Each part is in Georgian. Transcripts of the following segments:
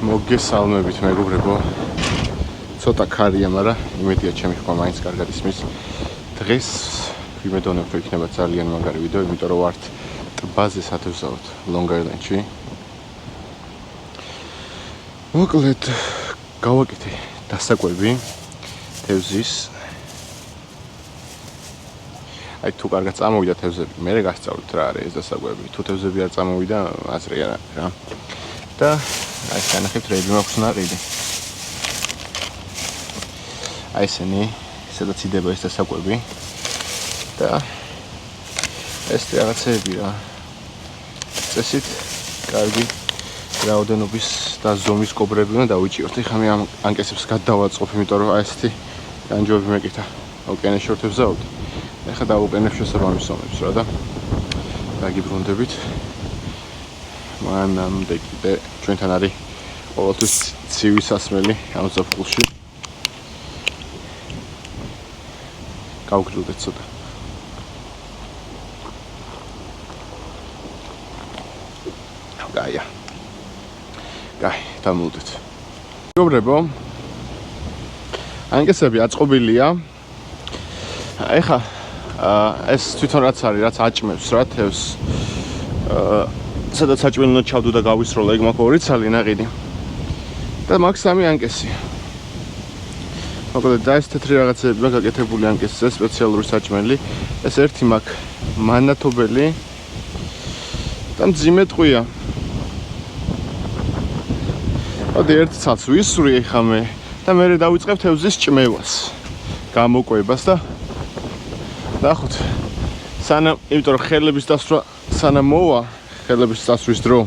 მოგესალმებით მეგობრებო. ცოტა ქარია, მაგრამ იმედია ჩემი ხმა მაინც კარგად ისმის. დღეს ვიმედოვნებ რომ იქნება ძალიან მაგარი ვიდეო, იმიტომ რომ ვართ ტბაზე სათევზაოდ Long Island-ში. მოკლედ გავაკეთე დასაკვები თევზის. აი თუ კარგად წამოვიდა თევზები, მე გასწავლით რა არის ეს დასაკვები. თუ თევზები არ წამოვიდა, აზრი არ არის რა. და აი განახებთ რეები მაქვს ნაყიდი. აი ესენი, სადაც იდება ეს დასაკვები. და ეს რაღაცები რა. წესით კარგი რაოდენობის და ზომის კობრები უნდა დავიჭიროთ. ეხლა მე ამ ანკესებს გადავაწყობ, იმიტომ რომ აი ესეთი განჯობები მეკითხა. ოკეანეში ვთევზაოდ. ეხლა დავუყენებ შესაბამის ზომებს რა და დაგიბრუნდებით. მანამდე კიდე ჩვენთან არის ყოველთვის ცივი სასმელი ამ ზაფხულში. გავგრძელდეთ ცოტა. გაია. დამოვდეთ. მეგობრებო, ანკესები აწყობილია. ეხლა ეს თვითონ რაც არის, რაც აჭმევს რა თევზს. სადაც აჭმევნა ჩავდო და გავისროლა, ეგ მაქვს 2 ცალი ნაყიდი. და მაქვს 3 ანკესი. მოკლედ და ეს თეთრი რაღაცები მაქვს გაკეთებული ანკესზე, სპეციალური საჭმელი. ეს ერთი მაქვს მანათობელი და მძიმე ტყვია. მოდი ერთ ცალს ვისვრი ეხლა მე და მე დავიწყებ თევზის ჭმევას, გამოკვებას და ნახოთ. სანამ, იმიტომ რომ ხელების დასვა სანამ მოვა, ხელების დასვის დრო.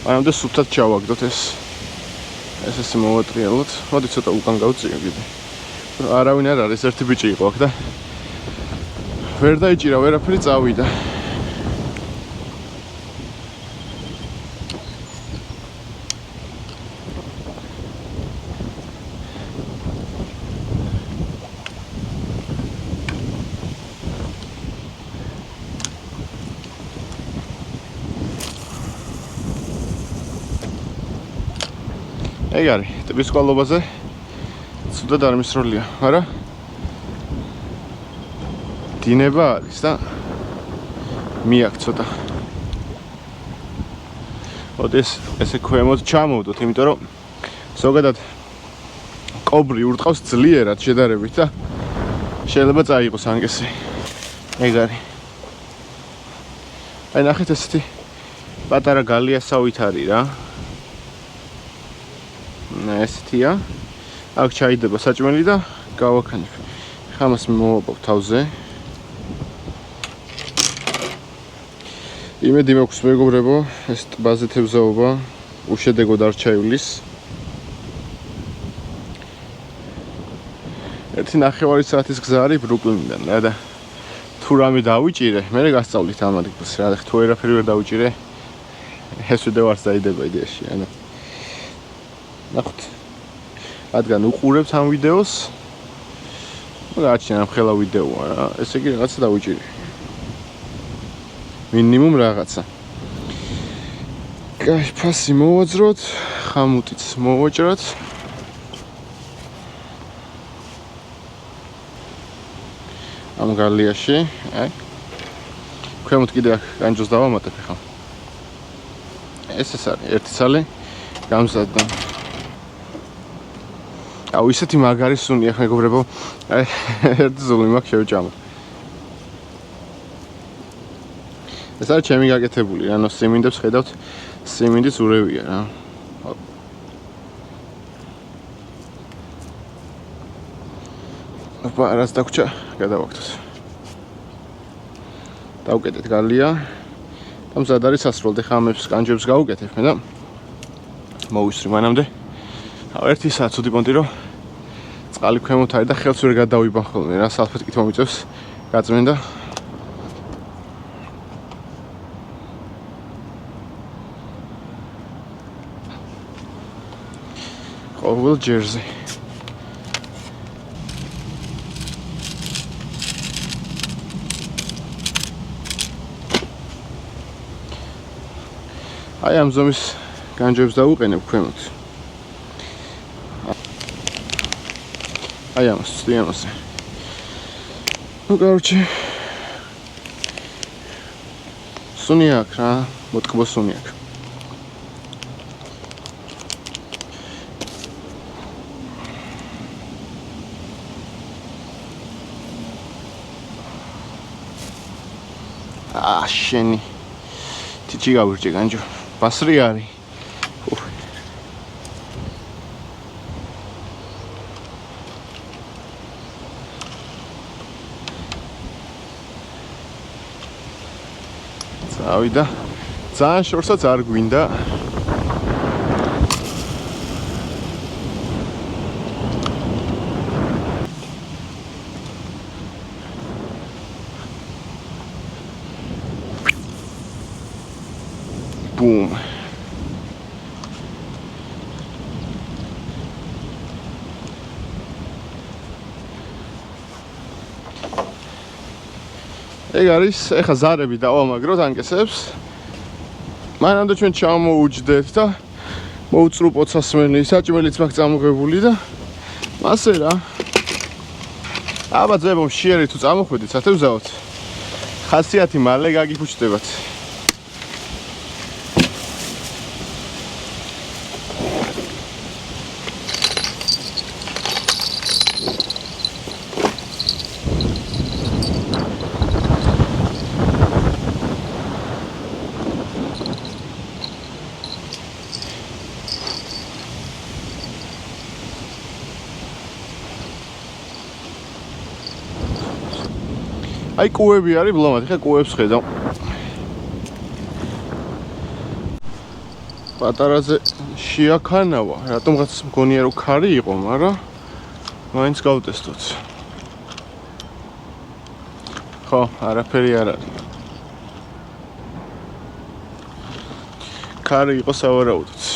მანამდე სუფთად ჩავაგდოთ ეს ესე მოვატრიალოთ. მოდი ცოტა უკან გავწიო კიდე. არავინ არ არის, ერთი ბიჭი იყო აქ და ვერ დაიჭირა, ვერაფერი წავიდა. ეგ არის, ტბის კვალობაზე ცუდად არ მისროლია, მაგრამ დინება არის და მიაქვს ცოტა. მოდი ესე ქვემოთ ჩამოვდოთ, იმიტომ რომ ზოგადად კობრი ურტყავს ძლიერად შედარებით და შეიძლება წაიღოს ანკესი. ეგ არის. აი ნახეთ ესეთი პატარა გალიასავით არის რა. ესეთია. აქ ჩაიდება საჭმელი და გავაქანებ. ხამას მოვაპოვ თავზე. იმედი მაქვს მეგობრებო, ეს ტბაზე თევზაობა უშედეგოდ არ ჩაივლის. 1.5 საათის გზა არის ბრუკლინიდან რა და თუ რამე დავიჭირე, მე გასწავლით ამ ადგილს რა და თუ ვერაფერი ვერ დავიჭირე, ეს ვიდეო არ დაიდება იდეაში, ანუ ნახოთ. რადგან უყურებთ ამ ვიდეოს, გააჩნია ხელა ვიდეოა რა, ესე იგი რაღაცა დავიჭირე. მინიმუმ რაღაცა. კაი, ფასი მოვაძროთ, ხამუტიც მოვაჭროთ. ამ გალიაში, აი. ქვემოთ კიდე აქ განჯოს დავამატებ ახლა. ეს არის ერთი ცალი გამზადდა. აუ ისეთი მაგარი სუნი ახ მეგობრებო. აი ერთი ზოლი მაქვს შევჭამა. ეს არის ჩემი გაკეთებული, ანუ სიმინდებს ხედავთ, სიმინდის ურევია რა. ოპა, რაც დაგვრჩა, გადავაგდოთ. დავუკეთეთ გალია. და მზად არის სასროლად, ეხლა ამებს კანჯებს გავუკეთებ მე და მოვისვრი მანამდე. ერთი საათ ცუდი პონტი რომ წყალი ქვემოთ არის და ხელს ვერ გადავიბან ხოლმე რა, სალფეტკით მომიწევს გაწმენდა. ყოველ ჯერზე. აი ამ ზომის განჯებს დავუყენებ ქვემოთ. აი ამას, ამაზე. Ну, короче. Სუნიაკ რა, მოტკბო სუნიაკ. შენი თიჩი გავირჩე განჯო ბასრი არის წავიდა ძალიან შორსაც არ გვინდა Boom. ეგ არის, ეხა ზარები დავამაგროთ ანკესებს. მანამდე ჩვენ ჩამოუჯდეთ და მოუწრუპოთ სასმელი, საჭმელიც მაქვს წამოღებული და ასე რა. აბა ძებო მშიერი თუ წამოხვედით, სათევზაოთ. ხასიათი მალე გაგიფუჭდებათ. აი კუები არის ბლომად, ხა კუებს ხედავ. პატარაზე შეაქანავა, რატომღაც მგონია რომ ქარი იყო, მაგრამ მაინც გავტესტოთ. ხო, არაფერი არ არის. ქარი იყო სავარაუდოდ.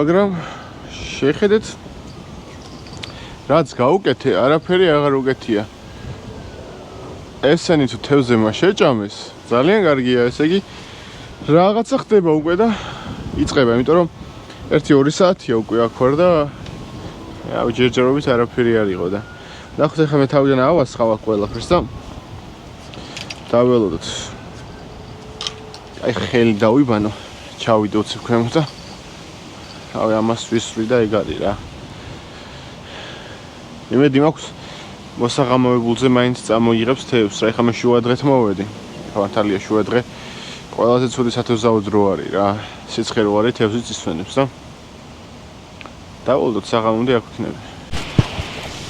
მაგრამ შეხედეთ რაც გაუკეთე, არაფერი აღარ უკეთია. ესენი თუ თევზე შეჭამეს, ძალიან კარგია, ესე იგი რაღაცა ხდება უკვე და იწყება, იმიტომ რომ 1-2 საათია უკვე აქ ვარ და ჯერჯერობით არაფერი არ იყო და ნახოთ ახლა მე თავიდან ავასხავ აქ ყველაფერს და დაველოდოთ. აი ხელი დავიბანო. ჩავიდოთ ქვემოთ და ავი ამას ვისვრი და ეგ არის რა. იმედი მაქვს მოსაღამოებულზე მაინც წამოიღებს თევზს. რა ეხლა მე შუადღეთ მოვედი. მართალია შუადღე ყველაზე ცუდი სათევზაო დრო არის რა. სიცხე რო არის თევზიც ისვენებს და დავალდოთ საღამომდე აქ ვიქნები.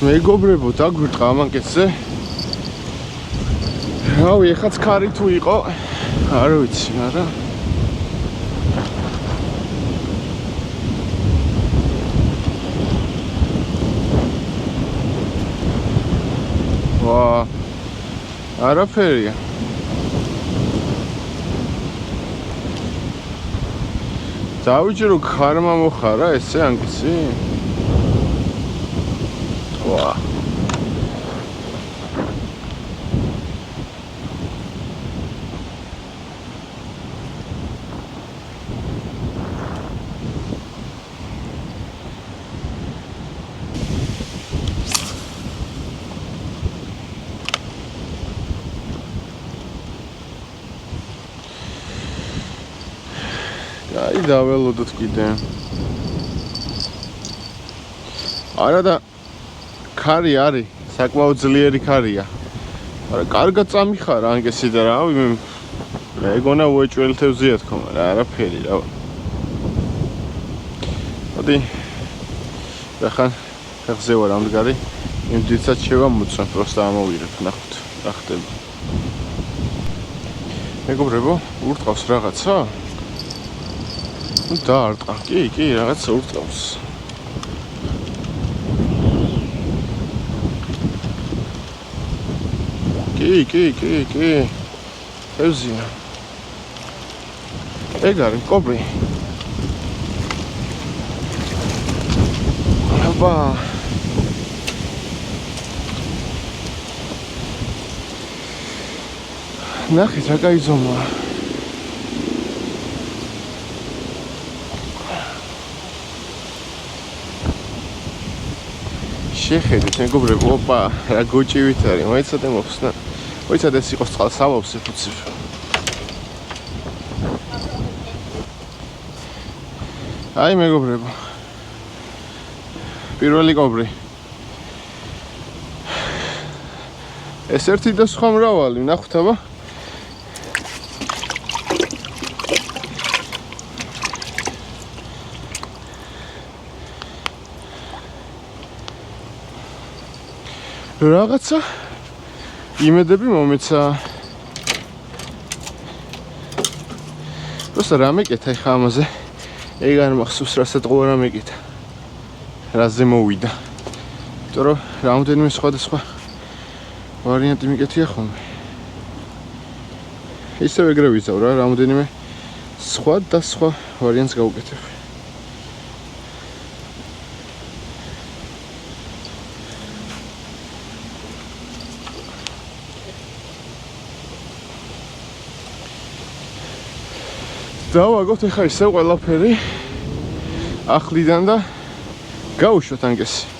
მეგობრებო, დაგვირტყა ამანკეთზე. რავი, ეხაც ქარი თუ იყო, არ ვიცი, არა. ვა, არაფერია. დავიჯერო ქარმა მოხარა ესე ანკისი? ვა. აი დაველოდოთ კიდე. არა და ქარი არის, საკმაოდ ძლიერი ქარია. არა, კარგად წამიხარა ანკესი და რავი, მე მეგონა უეჭველი თევზია თქო, მაგრამ არაფერი რა. მოდი. ახლა ხზე ვარ ამდგარი. იმ დიდსაც შევამოწმე, პროსტა ამოვირებ, ნახოთ, რა ხდება. მეგობრებო, ურტყავს რაღაცა? დაარტყა, კი, რაღაც ურტყავს. კი. თევზია. ეგ არის კობრი. აბა. ნახეთ რა კაი ზომაა. შეხედეთ მეგობრებო, ოპა, რა გოჭივით არის, მოიცადე მოხსნა. მოიცადე ეს იყოს წყალს ავავსე ფუცი. აი მეგობრებო. პირველი კობრი. ეს ერთი და სხვა მრავალი, ნახოთ აბა. რაღაცა იმედები მომეცა. просто რა მეკეთა ხა ამაზე. ეგ არ მახსოვს რასაც ყო რა მეკეთა. რაზე მოვიდა. იმიტომ რომ რამდენიმე სხვადასხვა ვარიანტი მიკეთია ხოლმე. ისევ ეგრე ვიზავ რა, რამდენიმე სხვა ვარიანტს გავუკეთებ. დავაგოთ ეხა ისევ ყველაფერი ახლიდან და გავუშვათ ანკესი.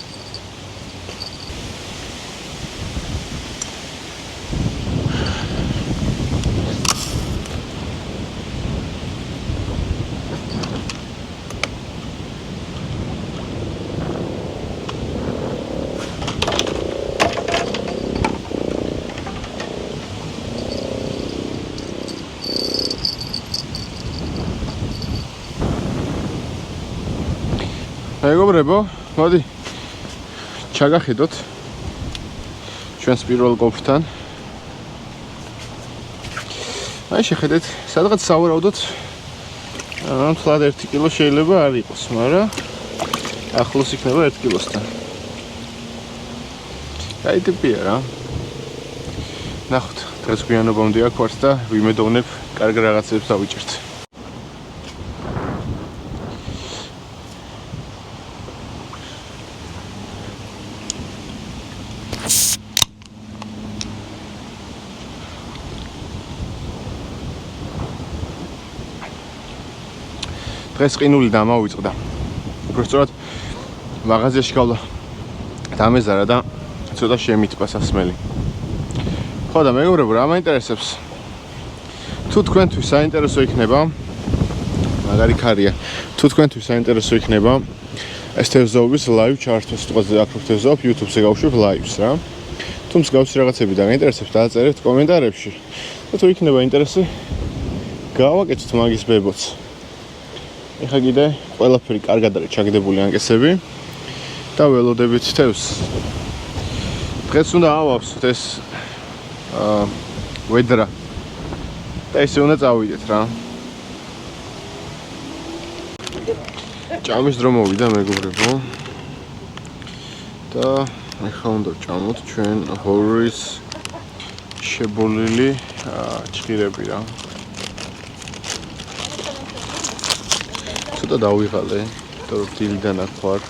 მეგობრებო, მოდი ჩაგახედოთ ჩვენს პირველ კოპრთან. აი შეხედეთ, სადღაც სავარაუდოდ თლად 1 კილო შეიძლება არ იყოს, მაგრამ ახლოს იქნება 1 კილოსთან. აი ტიპია რა. ნახოთ, დღეს გვიანობამდე აქ ვართ და ვიმედოვნებ კარგ რაღაცებს დავიჭერთ. დღეს ყინული დამავიწყდა. უფრო სწორად მაღაზიაში გავლა დამეზარა და ცოტა შემიტყვა სასმელი. ხო და მეგობრებო, რა მაინტერესებს? თუ თქვენთვის საინტერესო იქნება, მაგარი ქარია. თუ თქვენთვის საინტერესო იქნება ეს თევზაობის live ჩართვა, სიტყვაზე აკრუვ თევზაობ YouTube-ზე გავშვებ live-ს რა. თუ მსგავსი რაღაცები დაგაინტერესებთ, დააწერეთ კომენტარებში. და თუ იქნება ინტერესი, გავაკეთოთ მაგის ბებოც. ეხა კიდე ყველაფერი კარგად არის ჩაგდებული ანკესები და ველოდებით თევზს. დღეს უნდა ავავსოთ ეს ვედრა და ესე უნდა წავიდეთ რა. ჭამის დრო მოვიდა მეგობრებო და ეხლა უნდა ვჭამოთ ჩვენ ჰორის შებოლილი ჭირები რა. და დავიღალე, იმიტომ რომ დილიდან აქ ვარ.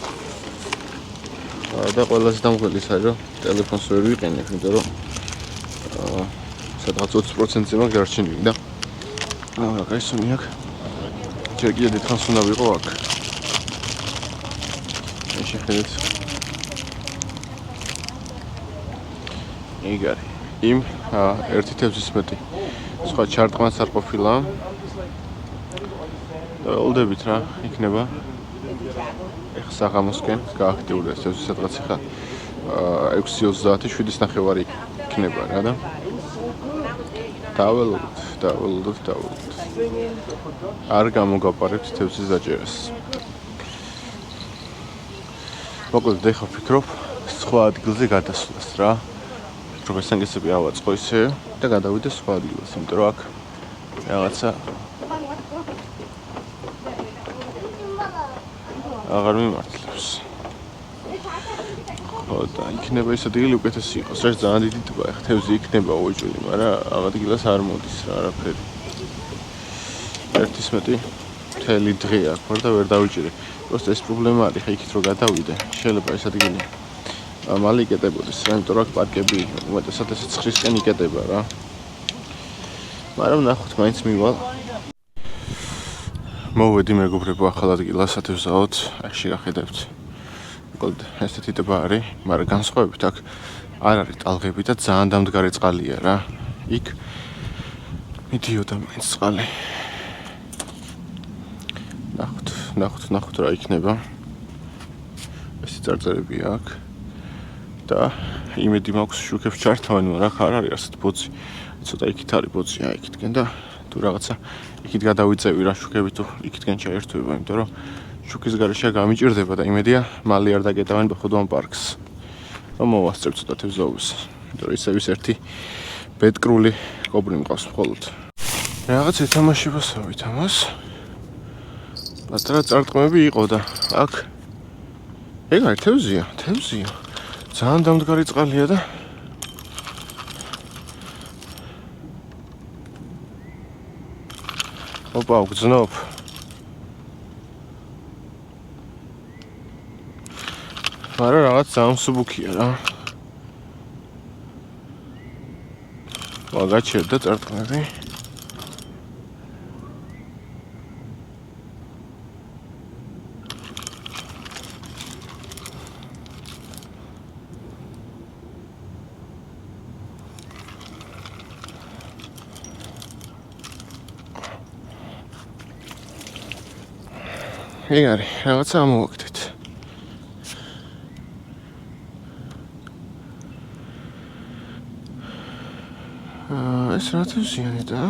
და ყველაზე დამღელი ის არის, რომ ტელეფონს ვერ ვიყენებ, იმიტომ რომ სადღაც 20%-ზე მაქვს დარჩენილი და რა გაისუნი აქ. ჯერ კიდე დიდხანს უნდა ვიყო აქ. შეხედეთ. ეგ არის. იმ ერთი თევზის მეტი. სხვა ჩარტყმაც არ ყოფილა. ველოდებით რა იქნება. ეხლა საღამოსკენ გააქტიურდა ეს თევზი, სადღაც ეხლა 6:30, 7:30 იქნება რა და დაველოდოთ. არ გამოგაპარებთ თევზის დაჭერას. მოკლედ ეხლა ვფიქრობ სხვა ადგილზე გადასვლას რა. ვფიქრობ ეს ანკესები ავაწყო ისე და გადავიდე სხვა ადგილას, იმიტომ რომ აქ რაღაცა აღარ მიმართლებს. ხო და იქნება ეს ადგილი უკეთესი იყოს რა ძალიან დიდი ტბა ახლა თევზი იქნება უეჭველი მაგრამ ამ ადგილას არ მოდის რა არაფერი ერთის მეტი მთელი დღე აქ ვარ და ვერ დავიჭირე просто ეს პრობლემა არის ხა იქით რო გადავიდე შეიძლება ეს ადგილი მალე იკეტებოდეს რა იმიტომ რომ აქ პარკები უმეტესად ესე ცხრისკენ იკეტება რა მაგრამ ნახოთ მაინც მივალ მოვედი მეგობრებო ახალ ადგილას სათევზაოდ აქ შეგახედებთ მოკლედ ესეთი ტბა არის მაგრამ განსხვავებით აქ არ არის ტალღები და ძალიან დამდგარი წყალია რა იქ მიდიოდა მაინც წყალი ნახოთ რა იქნება ეს წარწერებია აქ და იმედი მაქვს შუქებს ჩართავენ მაგრამ არ არის ასეთ ბოძი ცოტა იქით არის ბოძი აი იქითკენ და თუ რაღაცა იქით გადავიწევი რა შუქები თუ იქითკენ ჩაერთვება იმიტომ რომ შუქის გარეშე გამიჭირდება და იმედია მალე არ დაგეტავენ ბახუდო ამ პარკს რომ მოვასწრებ ცოტა თევზაობას იმიტომ რომ ისევ ის ერთი ბედკრული კობრი მყავს მხოლოდ რაღაც ეთამაშებასავით ამას პატარა წარტყმები იყო და აქ ეგ არის თევზია ძალიან დამდგარი წყალია და ოპა უგზნობ მაგრამ რაღაც ძალიან მსუბუქია რა ვაგაჩერდა წარტყმები ეგ არის რაღაცა ამოვაგდეთ ეს რა თევზიანი და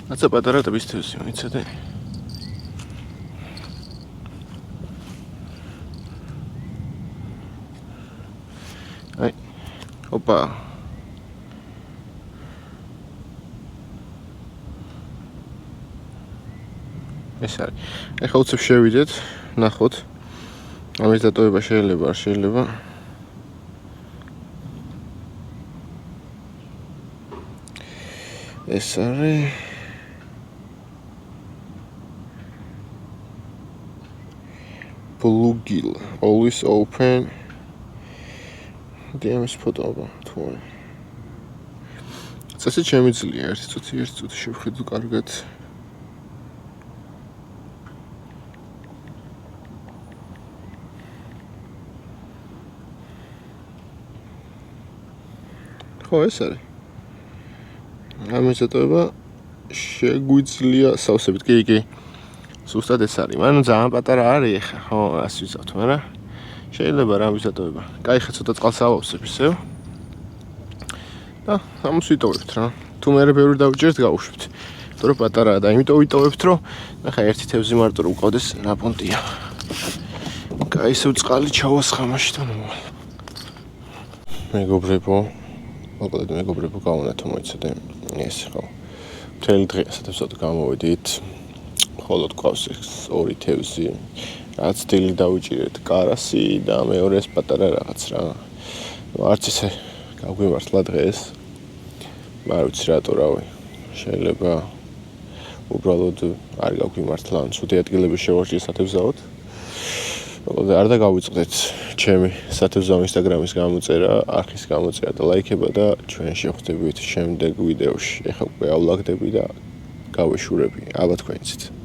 რაცა პატარა ტბის თევზი მიცადე აი ოპა ეს არის ეხლა უცებ შევიდეთ ნახოთ ამის დატოვება შეიძლება არ შეიძლება ეს არის bluegill always open დიამის ფოტოა თუ წესი შემიძლია ერთი წუთი შევხედო კარგად ხო ეს არის ამის ეტოება შეგვიძლია სავსებით კი სუსტად ეს არის მაგრამ ძალიან პატარა არის ხა ხო ასე ვიზავთ მაგრამ შეიძლება რა ვიზატოვება. კაი ხა ცოტა წყალს ავავსებ ისევ. და ამას ვიტოვებთ რა. თუ მე ბევრი დავიჭერთ გავუშვებთ. იმიტომ რომ პატარაა და იმიტომ ვიტოვებთ რომ ახლა ერთი თევზი მარტო რომ ყავდეს რა პონტია. კაი ისევ წყალი ჩავასხა მაშინ და მოვალ. მეგობრებო გავუნათო მოიცადე ეს ხო. მთელი დღე სათევზად გამოვედით. მხოლოდ ყავს ორი თევზი. რაც დილით დავიჭირეთ კარასი და მეორეს პატარა რაღაც რა. არც ისე გაგვიმართლა დღეს. არ ვიცი რატო რავი. შეიძლება უბრალოდ არ გაგვიმართლა, ან ცუდი ადგილები შევარჩიე სათევზაოდ. მოკლედ არ დაგავიწყდეთ ჩემი სათევზაო ინსტაგრამის გამოწერა, არხის გამოწერა და ლაიქება და ჩვენ შევხვდებით შემდეგ ვიდეოში. ეხლა უკვეავლაგდები და გავეშურები. ალბათ თქვენიცით.